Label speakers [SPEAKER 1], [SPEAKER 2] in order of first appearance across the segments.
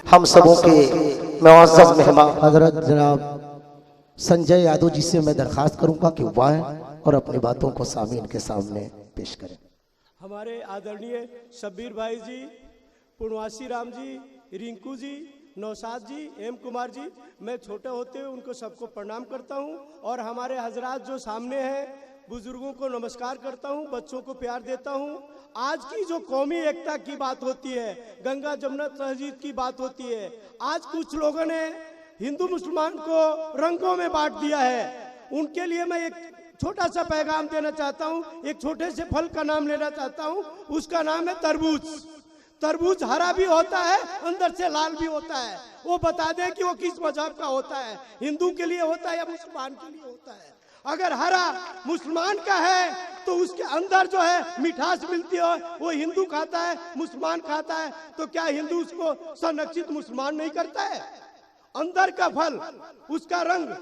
[SPEAKER 1] हम सबों के मुअज़्ज़ज़ मेहमान
[SPEAKER 2] हजरत जनाब संजय यादव जी से मैं दरखास्त करूंगा कि वो आए और अपनी बातों को सामीन के सामने पेश करें।
[SPEAKER 3] हमारे आदरणीय शबीर भाई जी, पूर्णवासी राम जी, रिंकू जी, नौशाद जी, एम कुमार जी, मैं छोटे होते हुए उनको सबको प्रणाम करता हूं और हमारे हजरात जो सामने हैं बुजुर्गों को नमस्कार करता हूं, बच्चों को प्यार देता हूं। आज की जो कौमी एकता की बात होती है, गंगा जमुना तहजीब की बात होती है, आज कुछ लोगों ने हिंदू मुसलमान को रंगों में बांट दिया है। उनके लिए मैं एक छोटा सा पैगाम देना चाहता हूं। एक छोटे से फल का नाम लेना चाहता हूं, उसका नाम है तरबूज। तरबूज हरा भी होता है, अंदर से लाल भी होता है। वो बता दें कि वो किस मजहब का होता है, हिंदू के लिए होता है या मुसलमान के लिए होता है। अगर हरा मुसलमान का है तो उसके अंदर जो है मिठास मिलती है, वो हिंदू खाता है, मुसलमान खाता है, तो क्या हिंदू उसको संरक्षित मुसलमान नहीं करता है? अंदर का फल, उसका रंग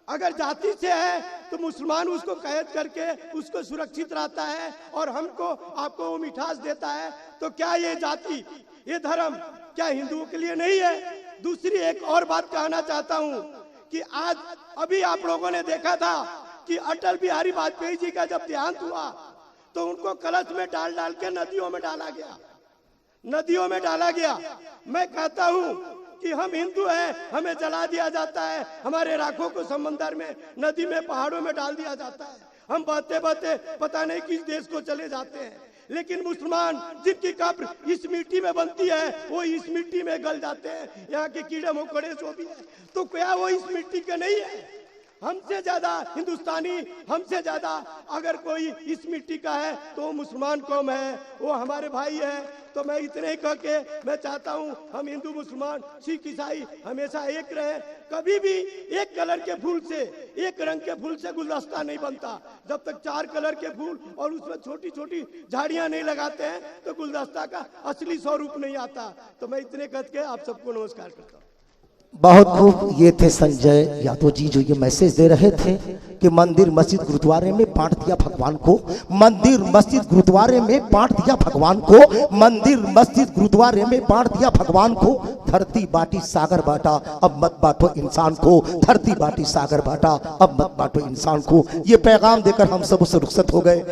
[SPEAKER 3] अगर जाति से है तो मुसलमान उसको कैद करके उसको सुरक्षित रहता है और हमको आपको वो मिठास देता है। तो क्या ये जाति, ये धर्म क्या हिंदुओं के लिए नहीं है? दूसरी एक और बात कहना चाहता हूँ कि आज अभी आप लोगों ने देखा था कि अटल बिहारी वाजपेयी जी का जब देहांत हुआ तो उनको कलश में डाल डाल के नदियों में डाला गया, नदियों में डाला गया। मैं कहता हूँ कि हम हिंदू हैं, हमें जला दिया जाता है, हमारे राखों को समंदर में, नदी में, पहाड़ों में डाल दिया जाता है, हम बहते बहते पता नहीं किस देश को चले जाते हैं। लेकिन मुसलमान जिनकी कब्र इस मिट्टी में बनती है वो इस मिट्टी में गल जाते हैं। यहाँ के कीड़े मकोड़े जो भी है, तो क्या वो इस मिट्टी के नहीं है? हमसे ज्यादा हिंदुस्तानी, हमसे ज्यादा अगर कोई इस मिट्टी का है तो वो मुसलमान कौम है, वो हमारे भाई है। तो मैं इतने ही कह के मैं चाहता हूँ हम हिंदू मुसलमान सिख ईसाई हमेशा एक रहे। कभी भी एक कलर के फूल से, एक रंग के फूल से गुलदस्ता नहीं बनता। जब तक 4 कलर के फूल और उसमें छोटी छोटी झाड़ियां नहीं लगाते हैं तो गुलदस्ता का असली स्वरूप नहीं आता। तो मैं इतने कह के आप सबको नमस्कार करता हूँ।
[SPEAKER 2] बहुत खूब, ये थे संजय यादव जी जो ये मैसेज दे रहे थे कि मंदिर मस्जिद गुरुद्वारे में बांट दिया भगवान को, मंदिर मस्जिद गुरुद्वारे में बांट दिया भगवान को, मंदिर मस्जिद गुरुद्वारे में बांट दिया भगवान को। धरती बाटी सागर बांटा, अब मत बांटो इंसान को, धरती बाटी सागर बांटा, अब मत बांटो इंसान को। ये पैगाम देकर हम सब उससे रुखसत हो गए।